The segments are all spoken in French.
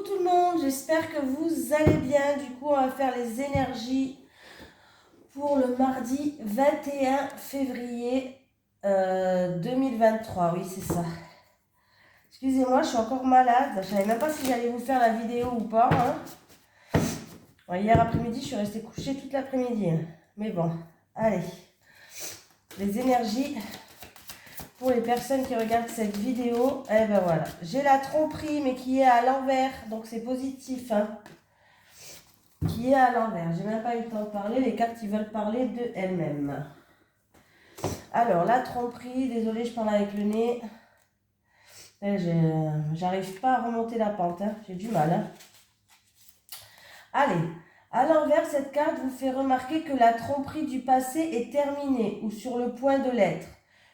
tout le monde, j'espère que vous allez bien. Du coup, on va faire les énergies pour le mardi 21 février 2023. Oui, c'est ça. Excusez-moi, je suis encore malade. Je ne savais même pas si j'allais vous faire la vidéo ou pas. Bon, hier après-midi, je suis restée couchée toute l'après-midi. Mais bon, allez. Les énergies pour les personnes qui regardent cette vidéo. Eh ben voilà. J'ai la tromperie, mais qui est à l'envers. Donc c'est positif. Qui est à l'envers. J'ai même pas eu le temps de parler. Les cartes, ils veulent parler de elles-mêmes. Alors, la tromperie. Désolée, je parle avec le nez. J'arrive pas à remonter la pente. J'ai du mal. Allez. À l'envers, cette carte vous fait remarquer que la tromperie du passé est terminée ou sur le point de l'être.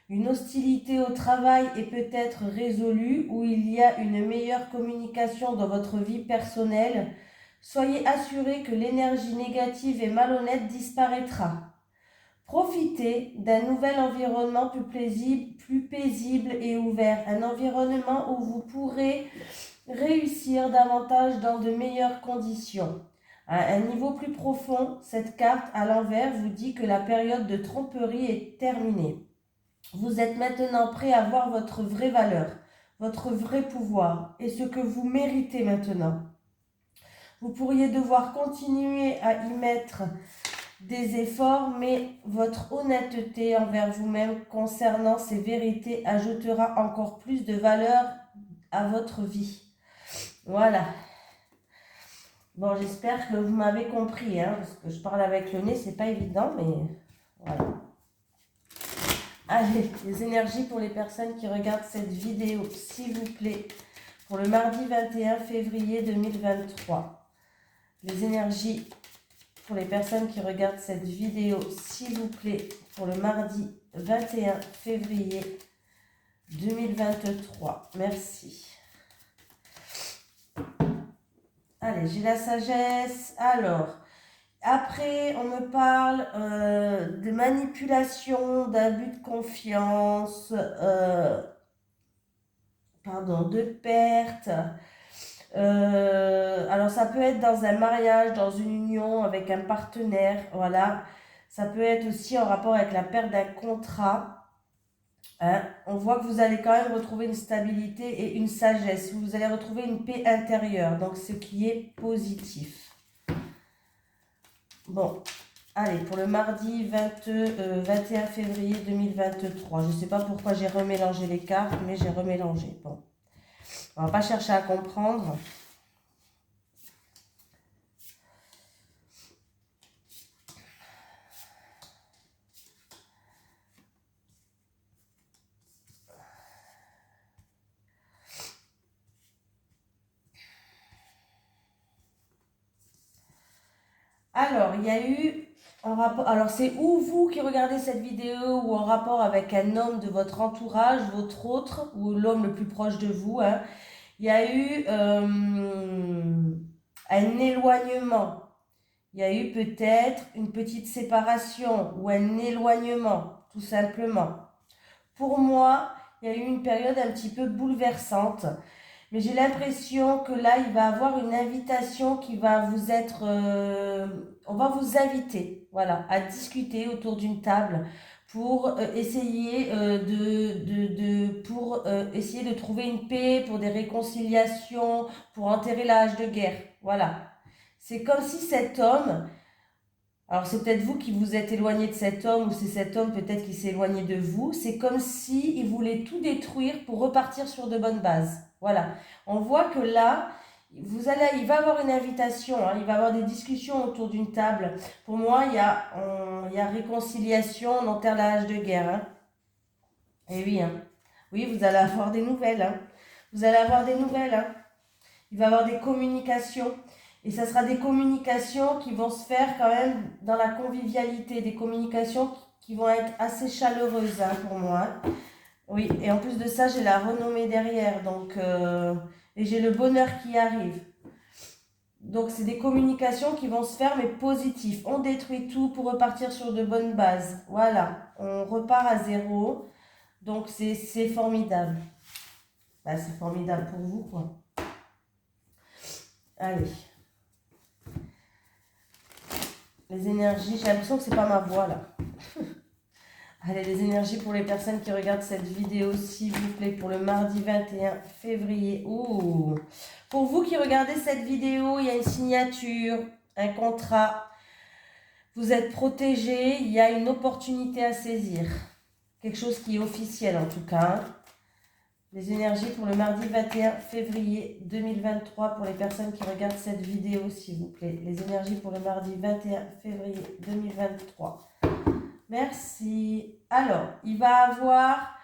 Une hostilité au travail est peut-être résolue ou il y a une meilleure communication dans votre vie personnelle. Soyez assurés que l'énergie négative et malhonnête disparaîtra. Profitez d'un nouvel environnement plus paisible et ouvert. Un environnement où vous pourrez réussir davantage dans de meilleures conditions. À un niveau plus profond, cette carte à l'envers vous dit que la période de tromperie est terminée. Vous êtes maintenant prêt à voir votre vraie valeur, votre vrai pouvoir et ce que vous méritez maintenant. Vous pourriez devoir continuer à y mettre des efforts, mais votre honnêteté envers vous-même concernant ces vérités ajoutera encore plus de valeur à votre vie. Voilà. Bon, j'espère que vous m'avez compris, parce que je parle avec le nez, c'est pas évident, mais voilà. Allez, les énergies pour les personnes qui regardent cette vidéo, s'il vous plaît, pour le mardi 21 février 2023. Les énergies pour les personnes qui regardent cette vidéo, s'il vous plaît, pour le mardi 21 février 2023. Merci. Allez, j'ai la sagesse. Alors, après, on me parle de manipulation, d'abus de confiance, de perte. Alors, ça peut être dans un mariage, dans une union avec un partenaire, voilà. Ça peut être aussi en rapport avec la perte d'un contrat. On voit que vous allez quand même retrouver une stabilité et une sagesse. Vous allez retrouver une paix intérieure, donc ce qui est positif. Bon, allez, pour le mardi 21 février 2023. Je ne sais pas pourquoi j'ai remélangé les cartes, mais j'ai remélangé. Bon, on ne va pas chercher à comprendre. Alors, il y a eu en rapport. Alors, c'est ou vous qui regardez cette vidéo ou en rapport avec un homme de votre entourage, votre autre, ou l'homme le plus proche de vous. Il y a eu un éloignement. Il y a eu peut-être une petite séparation ou un éloignement, tout simplement. Pour moi, il y a eu une période un petit peu bouleversante. Mais j'ai l'impression que là, il va y avoir une invitation qui va vous être... on va vous inviter, voilà, à discuter autour d'une table pour essayer essayer de trouver une paix, pour des réconciliations, pour enterrer l'âge de guerre. Voilà. C'est comme si cet homme... Alors c'est peut-être vous qui vous êtes éloigné de cet homme ou c'est cet homme peut-être qui s'est éloigné de vous. C'est comme si il voulait tout détruire pour repartir sur de bonnes bases. Voilà. On voit que là, il va y avoir une invitation, il va y avoir des discussions autour d'une table. Pour moi, il y a réconciliation, on enterre la hache de guerre. Et oui, oui, vous allez avoir des nouvelles. Vous allez avoir des nouvelles. Il va y avoir des communications. Et ça sera des communications qui vont se faire quand même dans la convivialité, des communications qui vont être assez chaleureuses pour moi. Oui, et en plus de ça, j'ai la renommée derrière, donc et j'ai le bonheur qui arrive. Donc c'est des communications qui vont se faire mais positives. On détruit tout pour repartir sur de bonnes bases. Voilà, on repart à zéro. Donc c'est formidable. C'est formidable pour vous, quoi. Allez. Les énergies, j'ai l'impression que c'est pas ma voix là. Allez, les énergies pour les personnes qui regardent cette vidéo, s'il vous plaît, pour le mardi 21 février. Ouh. Pour vous qui regardez cette vidéo, il y a une signature, un contrat. Vous êtes protégé, il y a une opportunité à saisir. Quelque chose qui est officiel en tout cas. Les énergies pour le mardi 21 février 2023 pour les personnes qui regardent cette vidéo, s'il vous plaît. Les énergies pour le mardi 21 février 2023. Merci. Alors, il va avoir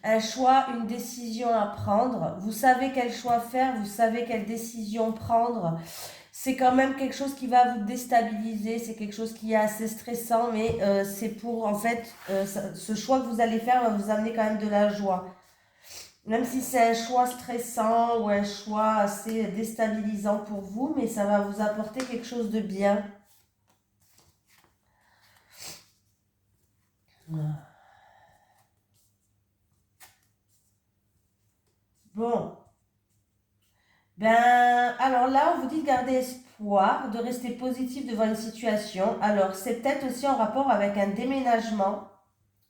un choix, une décision à prendre. Vous savez quel choix faire, vous savez quelle décision prendre. C'est quand même quelque chose qui va vous déstabiliser, c'est quelque chose qui est assez stressant, mais c'est pour, en fait, ce choix que vous allez faire va vous amener quand même de la joie. Même si c'est un choix stressant ou un choix assez déstabilisant pour vous, mais ça va vous apporter quelque chose de bien. Bon. Ben, alors là, on vous dit de garder espoir, de rester positif devant une situation. Alors, c'est peut-être aussi en rapport avec un déménagement.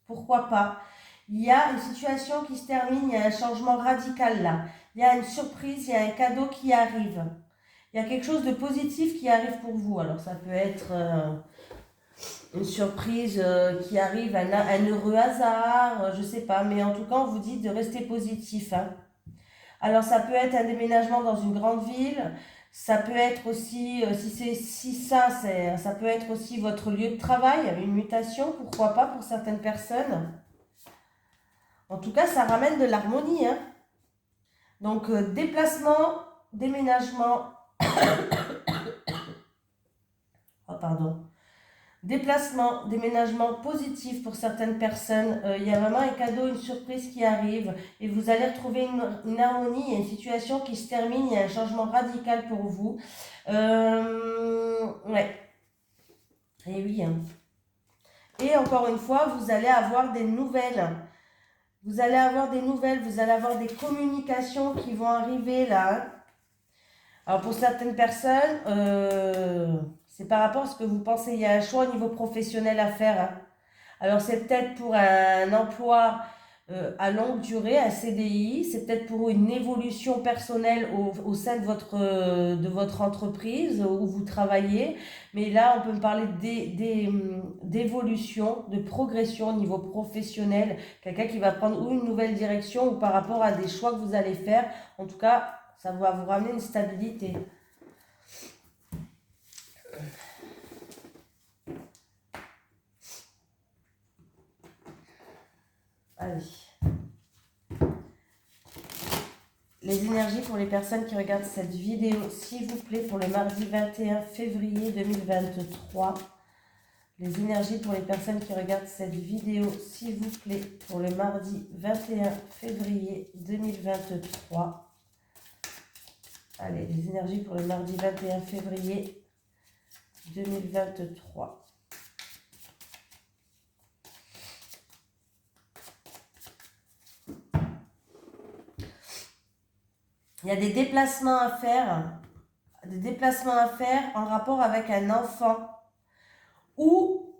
Pourquoi pas? Il y a une situation qui se termine, il y a un changement radical là. Il y a une surprise, il y a un cadeau qui arrive. Il y a quelque chose de positif qui arrive pour vous. Alors, ça peut être une surprise qui arrive, un heureux hasard, je sais pas. Mais en tout cas, on vous dit de rester positif, hein. Alors, ça peut être un déménagement dans une grande ville. Ça peut être aussi, ça peut être aussi votre lieu de travail, une mutation, pourquoi pas pour certaines personnes. En tout cas, ça ramène de l'harmonie, hein. Donc, déplacement, déménagement. Oh, pardon. Déplacement, déménagement positif pour certaines personnes. Il y a vraiment un cadeau, une surprise qui arrive et vous allez retrouver une harmonie. Il y a une situation qui se termine, il y a un changement radical pour vous. Ouais. Et oui, hein. Et encore une fois, vous allez avoir des nouvelles. Vous allez avoir des nouvelles, vous allez avoir des communications qui vont arriver là, hein. Alors pour certaines personnes, c'est par rapport à ce que vous pensez. Il y a un choix au niveau professionnel à faire, hein. Alors c'est peut-être pour un emploi à longue durée, un CDI. C'est peut-être pour une évolution personnelle au sein de votre entreprise où vous travaillez. Mais là, on peut me parler d'évolution, de progression au niveau professionnel. Quelqu'un qui va prendre ou une nouvelle direction ou par rapport à des choix que vous allez faire. En tout cas, ça va vous ramener une stabilité. Allez. Les énergies pour les personnes qui regardent cette vidéo, s'il vous plaît, pour le mardi 21 février 2023. Les énergies pour les personnes qui regardent cette vidéo, s'il vous plaît, pour le mardi 21 février 2023. Allez, les énergies pour le mardi 21 février 2023. Il y a des déplacements à faire en rapport avec un enfant ou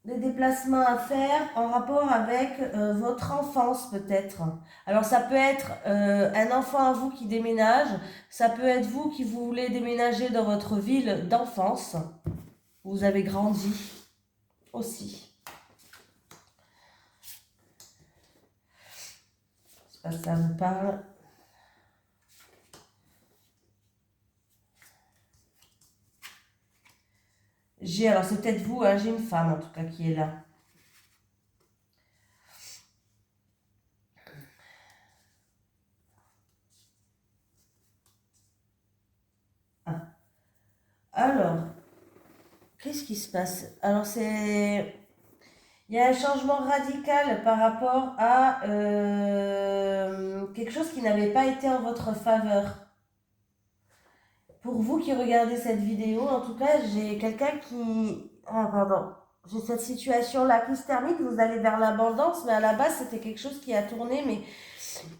des déplacements à faire en rapport avec votre enfance peut-être. Alors ça peut être un enfant à vous qui déménage, ça peut être vous qui vous voulez déménager dans votre ville d'enfance, où vous avez grandi aussi. Je sais pas si ça vous parle. Alors c'est peut-être vous, hein, j'ai une femme en tout cas qui est là. Ah. Alors, qu'est-ce qui se passe? Alors il y a un changement radical par rapport à quelque chose qui n'avait pas été en votre faveur. Pour vous qui regardez cette vidéo, en tout cas, j'ai quelqu'un qui... Ah, pardon. J'ai cette situation-là qui se termine, vous allez vers l'abondance, mais à la base, c'était quelque chose qui a tourné, mais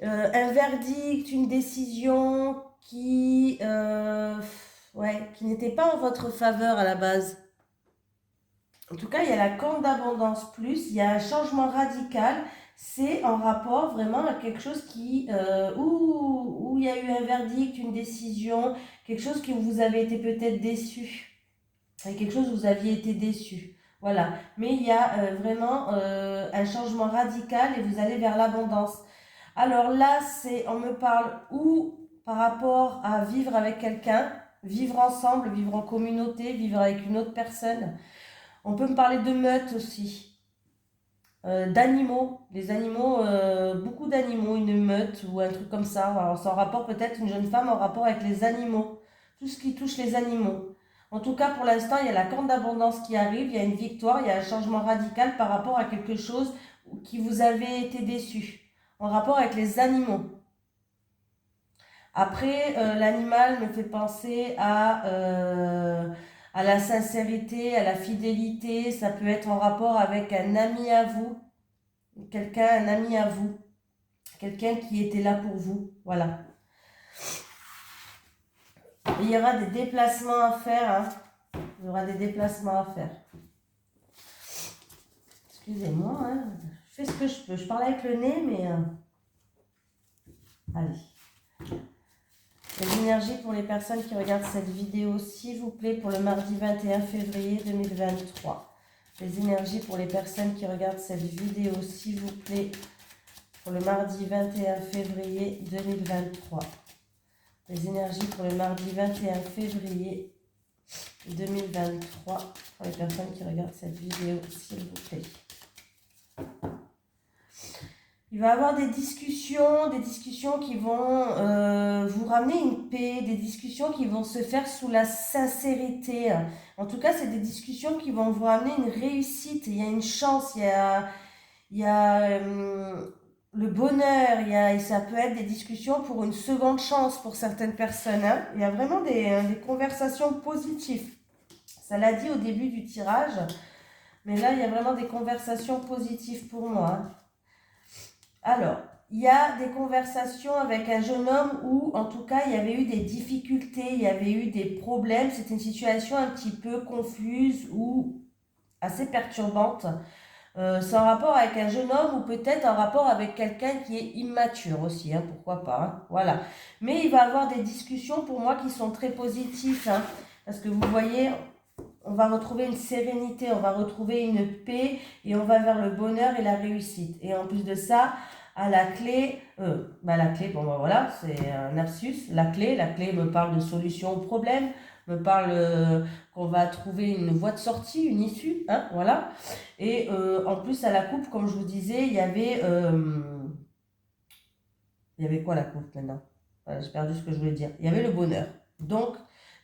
un verdict, une décision qui n'était pas en votre faveur à la base. En tout cas, il y a la corne d'abondance plus, il y a un changement radical. C'est en rapport vraiment à quelque chose où il y a eu un verdict, une décision, quelque chose que vous avez été peut-être déçu. Et quelque chose où vous aviez été déçu. Voilà. Mais il y a vraiment un changement radical et vous allez vers l'abondance. Alors là, on me parle ou par rapport à vivre avec quelqu'un, vivre ensemble, vivre en communauté, vivre avec une autre personne. On peut me parler de meute aussi, d'animaux, les animaux, beaucoup d'animaux, une meute ou un truc comme ça. Alors c'est en rapport peut-être une jeune femme en rapport avec les animaux, tout ce qui touche les animaux. En tout cas, pour l'instant, il y a la corne d'abondance qui arrive, il y a une victoire, il y a un changement radical par rapport à quelque chose qui vous avait été déçu, en rapport avec les animaux. Après, l'animal me fait penser à la sincérité, à la fidélité. Ça peut être en rapport avec un ami à vous, un ami à vous, quelqu'un qui était là pour vous. Voilà. Il y aura des déplacements à faire. Hein. Il y aura des déplacements à faire. Excusez-moi, hein. Je fais ce que je peux. Je parle avec le nez, mais... Allez. Les énergies pour les personnes qui regardent cette vidéo, s'il vous plaît, pour le mardi 21 février 2023. Les énergies pour les personnes qui regardent cette vidéo, s'il vous plaît, pour le mardi 21 février 2023. Les énergies pour le mardi 21 février 2023, pour les personnes qui regardent cette vidéo, s'il vous plaît. Il va y avoir des discussions qui vont vous ramener une paix, des discussions qui vont se faire sous la sincérité. En tout cas, c'est des discussions qui vont vous ramener une réussite. Il y a une chance, il y a le bonheur, et ça peut être des discussions pour une seconde chance pour certaines personnes. Hein. Il y a vraiment des conversations positives. Ça l'a dit au début du tirage, mais là, il y a vraiment des conversations positives pour moi. Hein. Alors, il y a des conversations avec un jeune homme où, en tout cas, il y avait eu des difficultés, il y avait eu des problèmes. C'était une situation un petit peu confuse ou assez perturbante. C'est en rapport avec un jeune homme ou peut-être en rapport avec quelqu'un qui est immature aussi, hein, pourquoi pas. Hein, voilà. Mais il va y avoir des discussions pour moi qui sont très positives. Hein, parce que vous voyez, on va retrouver une sérénité, on va retrouver une paix et on va vers le bonheur et la réussite. Et en plus de ça, à la clé, voilà, c'est un lapsus. La clé me parle de solution au problème, me parle qu'on va trouver une voie de sortie, une issue, hein, voilà. Et en plus, à la coupe, comme je vous disais, il y avait quoi la coupe maintenant? Voilà, j'ai perdu ce que je voulais dire. Il y avait le bonheur. Donc,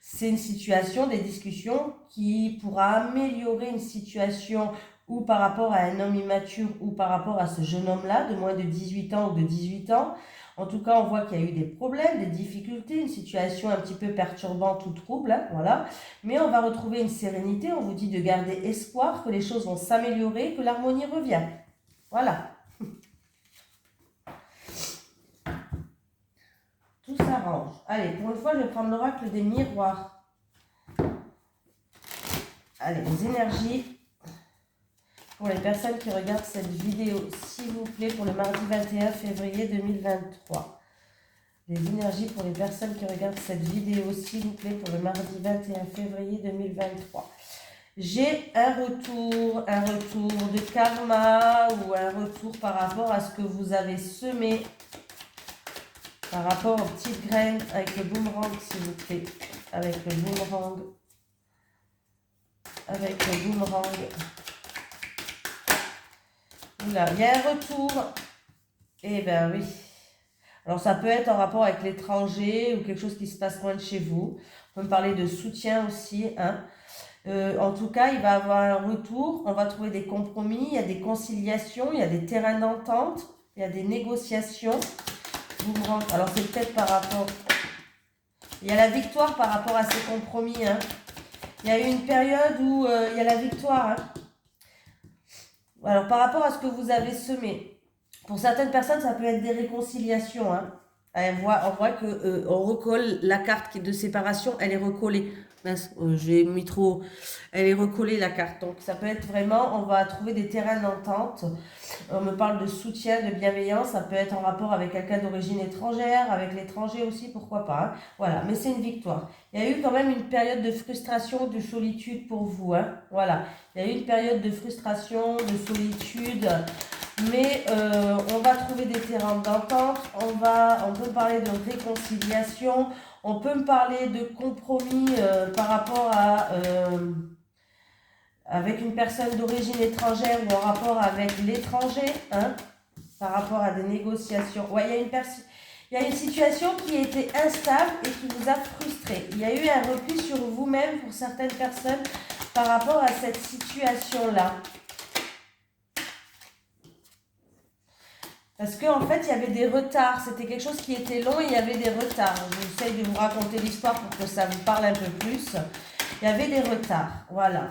c'est une situation, des discussions qui pourra améliorer une situation ou par rapport à un homme immature ou par rapport à ce jeune homme-là de moins de 18 ans ou de 18 ans. En tout cas, on voit qu'il y a eu des problèmes, des difficultés, une situation un petit peu perturbante ou trouble, hein, voilà. Mais on va retrouver une sérénité, on vous dit de garder espoir, que les choses vont s'améliorer, que l'harmonie revient. Voilà. Tout s'arrange. Allez, pour une fois, je vais prendre l'oracle des miroirs. Allez, les énergies pour les personnes qui regardent cette vidéo, s'il vous plaît, pour le mardi 21 février 2023. Les énergies pour les personnes qui regardent cette vidéo, s'il vous plaît, pour le mardi 21 février 2023. J'ai un retour de karma ou un retour par rapport à ce que vous avez semé. Par rapport aux petites graines, avec le boomerang, s'il vous plaît. Avec le boomerang. Avec le boomerang. Oula, il y a un retour. Eh bien oui. Alors ça peut être en rapport avec l'étranger ou quelque chose qui se passe loin de chez vous. On peut me parler de soutien aussi. Hein. En tout cas, il va y avoir un retour. On va trouver des compromis. Il y a des conciliations. Il y a des terrains d'entente. Il y a des négociations. Alors c'est peut-être par rapport... Il y a la victoire par rapport à ces compromis. Hein. Il y a eu une période où il y a la victoire. Hein. Alors par rapport à ce que vous avez semé. Pour certaines personnes, ça peut être des réconciliations. Hein. On voit que on recolle la carte qui est de séparation, elle est recollée. Mince, j'ai mis trop. Elle est recollée la carte. Donc ça peut être vraiment, on va trouver des terrains d'entente. On me parle de soutien, de bienveillance. Ça peut être en rapport avec quelqu'un d'origine étrangère, avec l'étranger aussi, pourquoi pas. Hein. Voilà, mais c'est une victoire. Il y a eu quand même une période de frustration, de solitude pour vous. Hein. Voilà, il y a eu une période de frustration, de solitude. Mais on va trouver des terrains d'entente, on peut parler de réconciliation, on peut me parler de compromis par rapport à avec une personne d'origine étrangère ou en rapport avec l'étranger, hein, par rapport à des négociations. Ouais, il y a une situation qui était instable et qui vous a frustré. Il y a eu un repli sur vous-même pour certaines personnes par rapport à cette situation-là. Parce qu'en fait, il y avait des retards. C'était quelque chose qui était long et il y avait des retards. J'essaye de vous raconter l'histoire pour que ça vous parle un peu plus. Il y avait des retards. Voilà.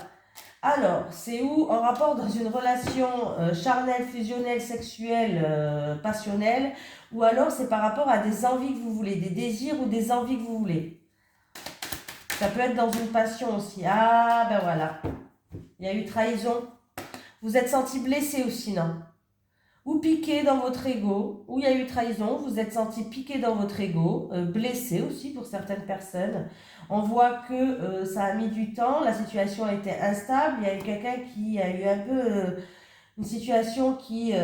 Alors, c'est où en rapport dans une relation charnelle, fusionnelle, sexuelle, passionnelle, ou alors c'est par rapport à des envies que vous voulez, des désirs ou des envies que vous voulez. Ça peut être dans une passion aussi. Ah, ben voilà. Il y a eu trahison. Vous êtes senti blessé aussi, non? Ou piqué dans votre ego, où il y a eu trahison, vous êtes senti piqué dans votre ego, blessé aussi pour certaines personnes. On voit que ça a mis du temps, la situation a été instable, il y a eu quelqu'un qui a eu un peu une situation qui...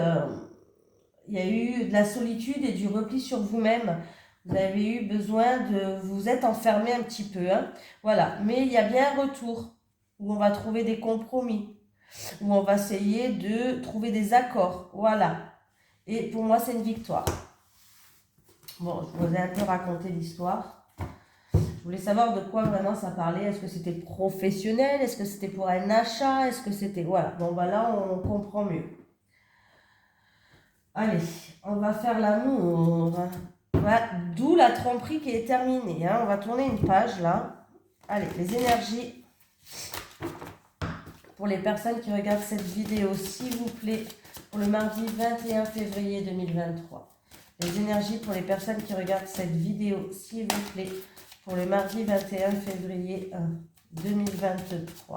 il y a eu de la solitude et du repli sur vous-même. Vous avez eu besoin de... Vous êtes enfermé un petit peu. Hein. Voilà, mais il y a bien un retour où on va trouver des compromis, où on va essayer de trouver des accords. Voilà. Et pour moi, c'est une victoire. Bon, je vous ai un peu raconté l'histoire. Je voulais savoir de quoi vraiment ça parlait. Est-ce que c'était professionnel? Est-ce que c'était pour un achat? Est-ce que c'était... Voilà. Bon, bah là, on comprend mieux. Allez, on va faire l'amour. Voilà. D'où la tromperie qui est terminée. Hein. On va tourner une page, là. Allez, les énergies... Pour les personnes qui regardent cette vidéo, s'il vous plaît, pour le mardi 21 février 2023. Les énergies pour les personnes qui regardent cette vidéo, s'il vous plaît, pour le mardi 21 février 2023.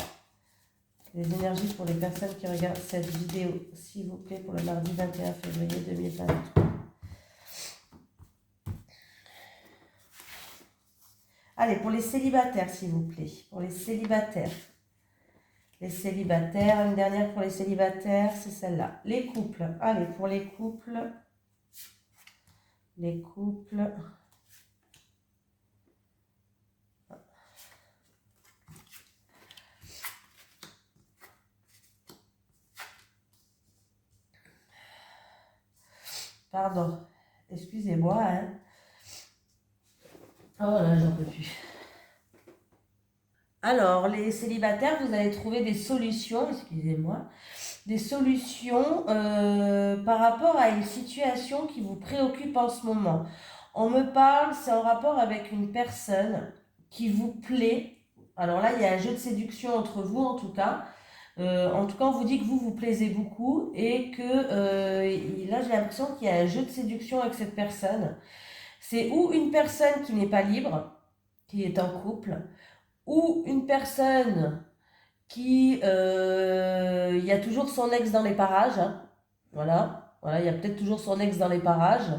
Les énergies pour les personnes qui regardent cette vidéo, s'il vous plaît, pour le mardi 21 février 2023. Allez, pour les célibataires, s'il vous plaît. Pour les célibataires. Les célibataires, une dernière pour les célibataires, c'est celle-là. Les couples. Allez, pour les couples. Les couples. Pardon. Excusez-moi. Hein. Oh là, j'en peux plus. Alors, les célibataires, vous allez trouver des solutions, excusez-moi, des solutions par rapport à une situation qui vous préoccupe en ce moment. On me parle, c'est en rapport avec une personne qui vous plaît. Alors là, il y a un jeu de séduction entre vous en tout cas. En tout cas, on vous dit que vous plaisez beaucoup et que là, j'ai l'impression qu'il y a un jeu de séduction avec cette personne. C'est ou une personne qui n'est pas libre, qui est en couple, ou une personne qui, il y a toujours son ex dans les parages, hein. Voilà, il y a peut-être toujours son ex dans les parages,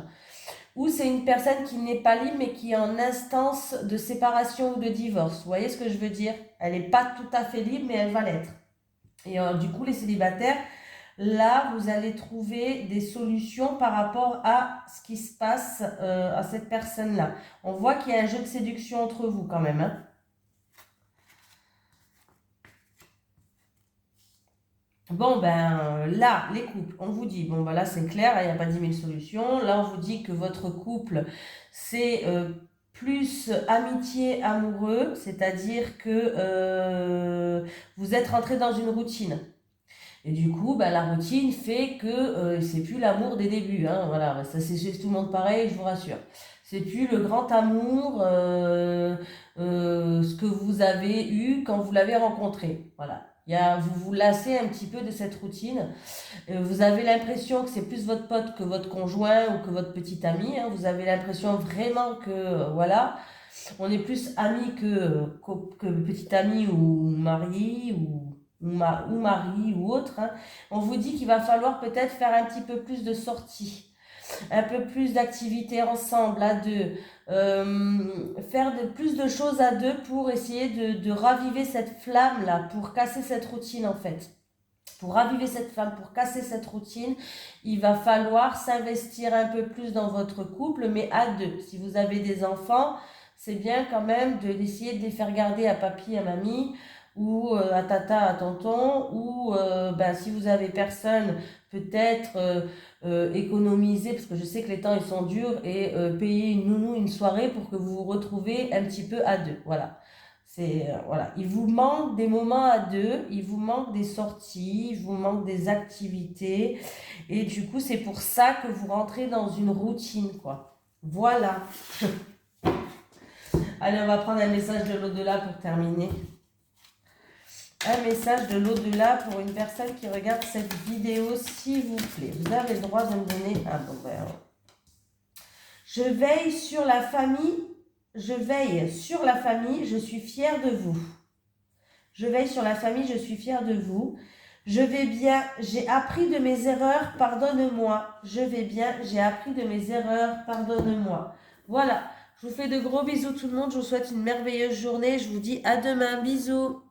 ou c'est une personne qui n'est pas libre mais qui est en instance de séparation ou de divorce. Vous voyez ce que je veux dire? Elle n'est pas tout à fait libre mais elle va l'être. Et du coup, les célibataires, là, vous allez trouver des solutions par rapport à ce qui se passe à cette personne-là. On voit qu'il y a un jeu de séduction entre vous quand même, hein. Bon, ben là, les couples, on vous dit, bon, ben là, c'est clair, il n'y a pas 10 000 solutions. Là, on vous dit que votre couple, c'est plus amitié, amoureux, c'est-à-dire que vous êtes rentré dans une routine. Et du coup, ben, la routine fait que c'est plus l'amour des débuts. Hein, voilà, ça c'est chez tout le monde pareil, je vous rassure. C'est plus le grand amour, ce que vous avez eu quand vous l'avez rencontré. Voilà. Vous vous lassez un petit peu de cette routine. Vous avez l'impression que c'est plus votre pote que votre conjoint ou que votre petit ami. Hein. Vous avez l'impression vraiment que, voilà, on est plus amis que petit ami ou mari ou mari ou autre. Hein. On vous dit qu'il va falloir peut-être faire un petit peu plus de sorties, un peu plus d'activités ensemble, à deux, faire plus de choses à deux pour essayer de raviver cette flamme-là, pour casser cette routine en fait. Pour raviver cette flamme, pour casser cette routine, il va falloir s'investir un peu plus dans votre couple, mais à deux. Si vous avez des enfants, c'est bien quand même d'essayer de les faire garder à papy, à mamie, ou à tata, à tonton, ou si vous avez personne, peut-être économiser, parce que je sais que les temps ils sont durs, et payer une nounou une soirée pour que vous vous retrouvez un petit peu à deux. Voilà. Voilà. Il vous manque des moments à deux, il vous manque des sorties, il vous manque des activités. Et du coup, c'est pour ça que vous rentrez dans une routine, quoi. Voilà. Allez, on va prendre un message de l'au-delà pour terminer. Un message de l'au-delà pour une personne qui regarde cette vidéo, s'il vous plaît. Vous avez le droit de me donner un bon verre. Je veille sur la famille. Je veille sur la famille. Je suis fière de vous. Je veille sur la famille. Je suis fière de vous. Je vais bien. J'ai appris de mes erreurs. Pardonne-moi. Je vais bien. J'ai appris de mes erreurs. Pardonne-moi. Voilà. Je vous fais de gros bisous tout le monde. Je vous souhaite une merveilleuse journée. Je vous dis à demain. Bisous.